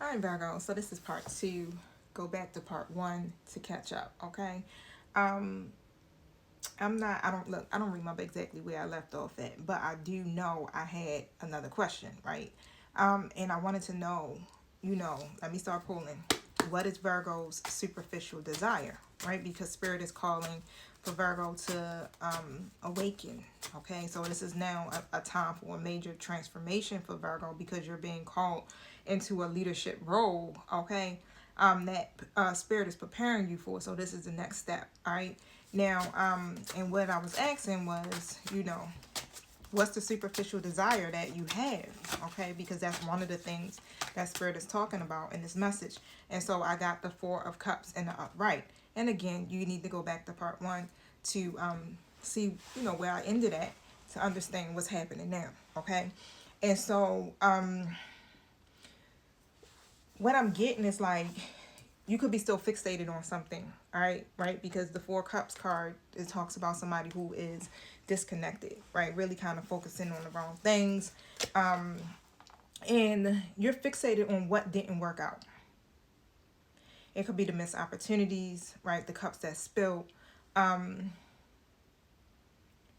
All right, Virgo. So this is part two. Go back to part one to catch up. Okay. Um, I'm not. I don't look. I don't remember exactly where I left off at, but I do know I had another question, right? And I wanted to know. Let me start pulling. What is Virgo's superficial desire, right? Because Spirit is calling for Virgo to awaken. Okay, so this is now a time for a major transformation for Virgo because you're being called into a leadership role. Okay, that Spirit is preparing you for. So this is the next step. All right. Now, and what I was asking was, what's the superficial desire that you have? Okay, because that's one of the things that Spirit is talking about in this message. And so I got the Four of Cups in the upright. And again, you need to go back to part one to see, where I ended at to understand what's happening now. Okay, and so what I'm getting is like you could be still fixated on something, all right, because the Four Cups card, it talks about somebody who is disconnected, right, really kind of focusing on the wrong things, and you're fixated on what didn't work out. It could be the missed opportunities, right, the cups that spilled. You're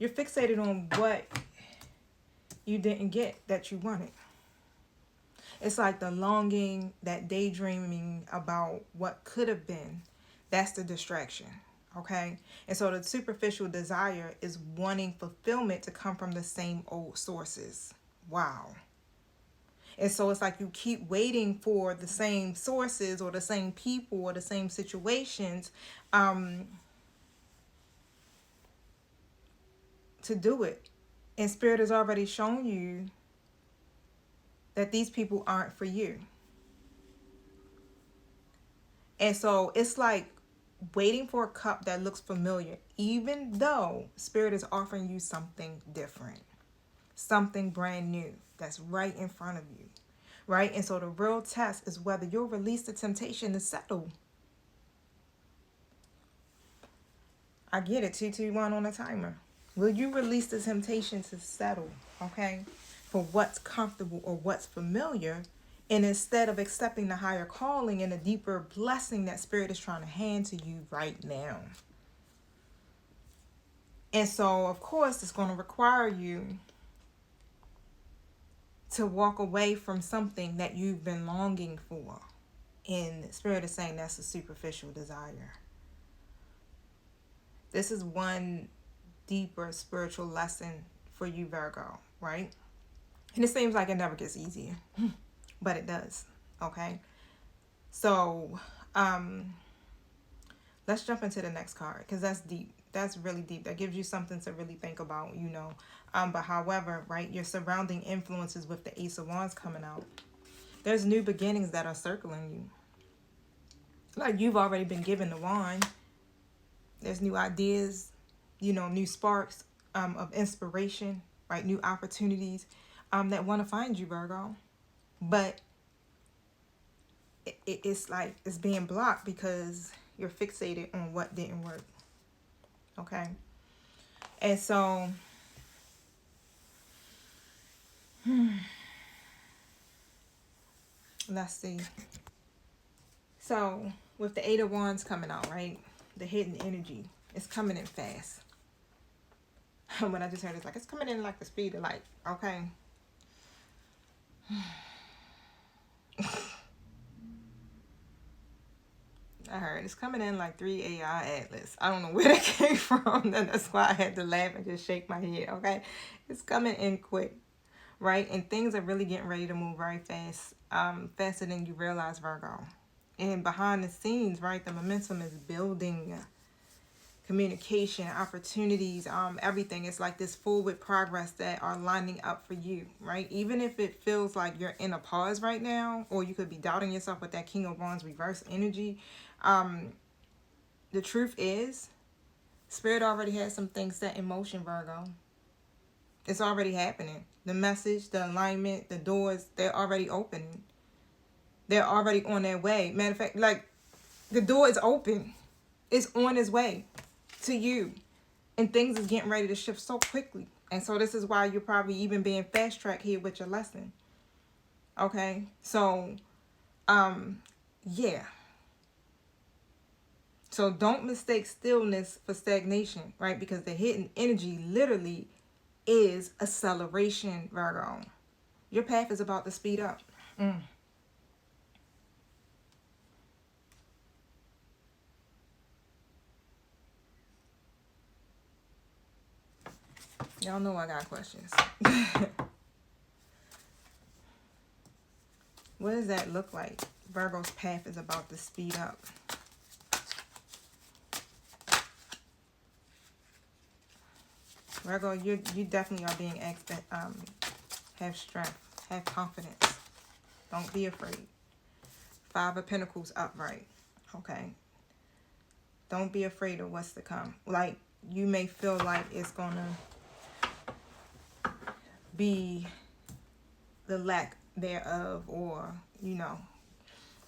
fixated on what you didn't get that you wanted. It's like the longing, that daydreaming about what could have been. That's the distraction. Okay. And so the superficial desire is wanting fulfillment to come from the same old sources. Wow. And so it's like you keep waiting for the same sources or the same people or the same situations to do it. And Spirit has already shown you that these people aren't for you. And so it's like waiting for a cup that looks familiar, even though Spirit is offering you something different, something brand new that's right in front of you, right? And so the real test is whether you'll release the temptation to settle. I get it, 221 on the timer. Will you release the temptation to settle, okay, for what's comfortable or what's familiar, and instead of accepting the higher calling and the deeper blessing that Spirit is trying to hand to you right now? And so, of course, it's going to require you to walk away from something that you've been longing for. And Spirit is saying that's a superficial desire. This is one deeper spiritual lesson for you, Virgo, right? And it seems like it never gets easier, but it does, okay? So, let's jump into the next card because that's deep. That's really deep. That gives you something to really think about, But however, right, your surrounding influences with the Ace of Wands coming out, there's new beginnings that are circling you. Like you've already been given the wand. There's new ideas, new sparks of inspiration, right? New opportunities that want to find you, Virgo. But it's like it's being blocked because you're fixated on what didn't work. Okay. And so let's see. So with the Eight of Wands coming out, right? The hidden energy is coming in fast. When I just heard it's like it's coming in like the speed of light. Okay. I heard it's coming in like 3 AI Atlas. I don't know where that came from. That's why I had to laugh and just shake my head. Okay. It's coming in quick. Right? And things are really getting ready to move very fast. Faster than you realize, Virgo. And behind the scenes, right, the momentum is building. Communication, opportunities, everything. It's like this forward progress that are lining up for you, right? Even if it feels like you're in a pause right now, or you could be doubting yourself with that King of Wands reverse energy. The truth is, Spirit already has some things set in motion, Virgo. It's already happening. The message, the alignment, the doors, they're already opening. They're already on their way. Matter of fact, like the door is open. It's on its way to you. And things is getting ready to shift so quickly. And so this is why you're probably even being fast-tracked here with your lesson. Okay? So, Yeah. So don't mistake stillness for stagnation, right? Because the hidden energy literally is acceleration, Virgo. Your path is about to speed up. Y'all know I got questions. What does that look like? Virgo's path is about to speed up. Virgo, you definitely are being asked to have strength, have confidence. Don't be afraid. 5 of Pentacles upright. Okay. Don't be afraid of what's to come. Like, you may feel like it's gonna be the lack thereof, or, you know,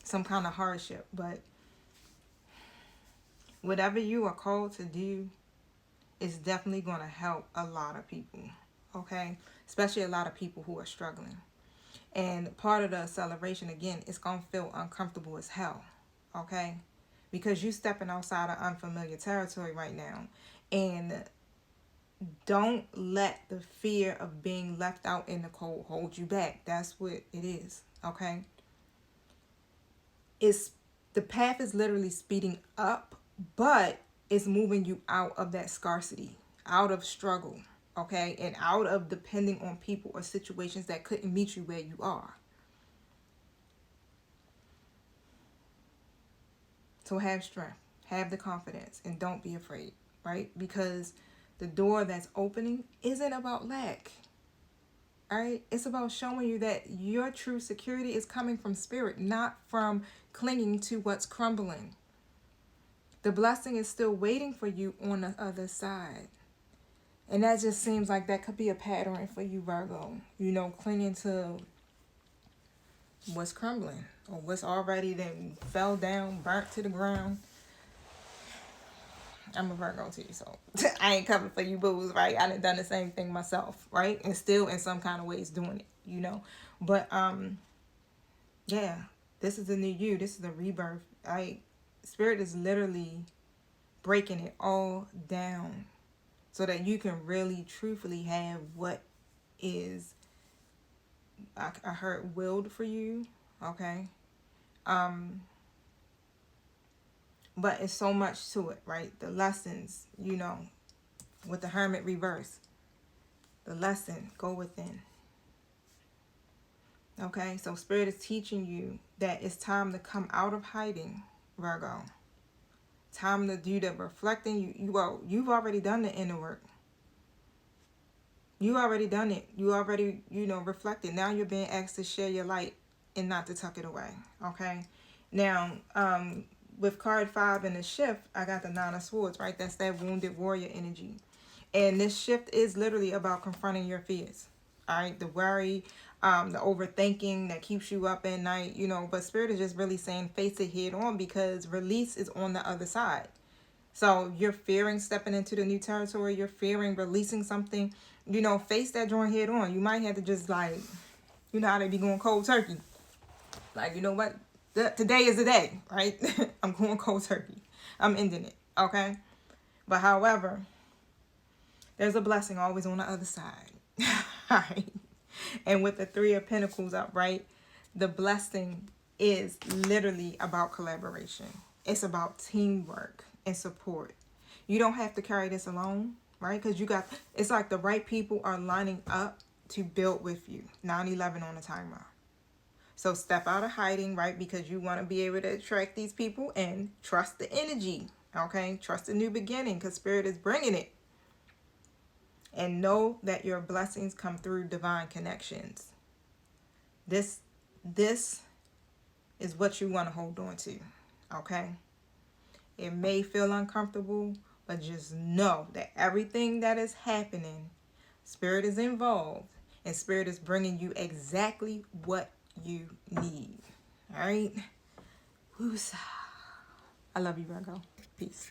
some kind of hardship. But whatever you are called to do is definitely going to help a lot of people. Okay? Especially a lot of people who are struggling. And part of the acceleration, again, it's going to feel uncomfortable as hell. Okay? Because you're stepping outside of unfamiliar territory right now. And don't let the fear of being left out in the cold hold you back. That's what it is. Okay? The path is literally speeding up, but it's moving you out of that scarcity, out of struggle, okay? And out of depending on people or situations that couldn't meet you where you are. So have strength, have the confidence, and don't be afraid, right? Because the door that's opening isn't about lack. All right, it's about showing you that your true security is coming from spirit, not from clinging to what's crumbling. The blessing is still waiting for you on the other side. And that just seems like that could be a pattern for you, Virgo. You know, clinging to what's crumbling or what's already then fell down, burnt to the ground. I'm a Virgo too, so I ain't coming for you boos, right? I done the same thing myself, right? And still in some kind of ways doing it, you know. But yeah, this is a new you. This is a rebirth. Spirit is literally breaking it all down so that you can really truthfully have what is, I heard, willed for you, okay? But it's so much to it, right? The lessons, you know, with the Hermit reverse. The lesson, go within. Okay, so Spirit is teaching you that it's time to come out of hiding, Virgo. Time to do the reflecting. You've already done the inner work. You already done it. You already, reflected. Now you're being asked to share your light and not to tuck it away. Okay. Now, with card 5 in the shift, I got the 9 of Swords, right? That's that wounded warrior energy. And this shift is literally about confronting your fears. All right. The worry, the overthinking that keeps you up at night, but Spirit is just really saying face it head on, because release is on the other side. So you're fearing stepping into the new territory. You're fearing releasing something. Face that joint head on. You might have to just how they be going cold turkey. Like, you know what? Today is the day, right? I'm going cold turkey. I'm ending it, okay? But however, there's a blessing always on the other side. All right? And with the 3 of Pentacles up, right? The blessing is literally about collaboration. It's about teamwork and support. You don't have to carry this alone, right? Because it's like the right people are lining up to build with you. 9/11 on the timer. So step out of hiding, right? Because you want to be able to attract these people, and trust the energy, okay? Trust the new beginning, because Spirit is bringing it. And know that your blessings come through divine connections. This is what you want to hold on to, okay? It may feel uncomfortable, but just know that everything that is happening, Spirit is involved, and Spirit is bringing you exactly what you need. All right? Woosah. I love you, Virgo. Peace.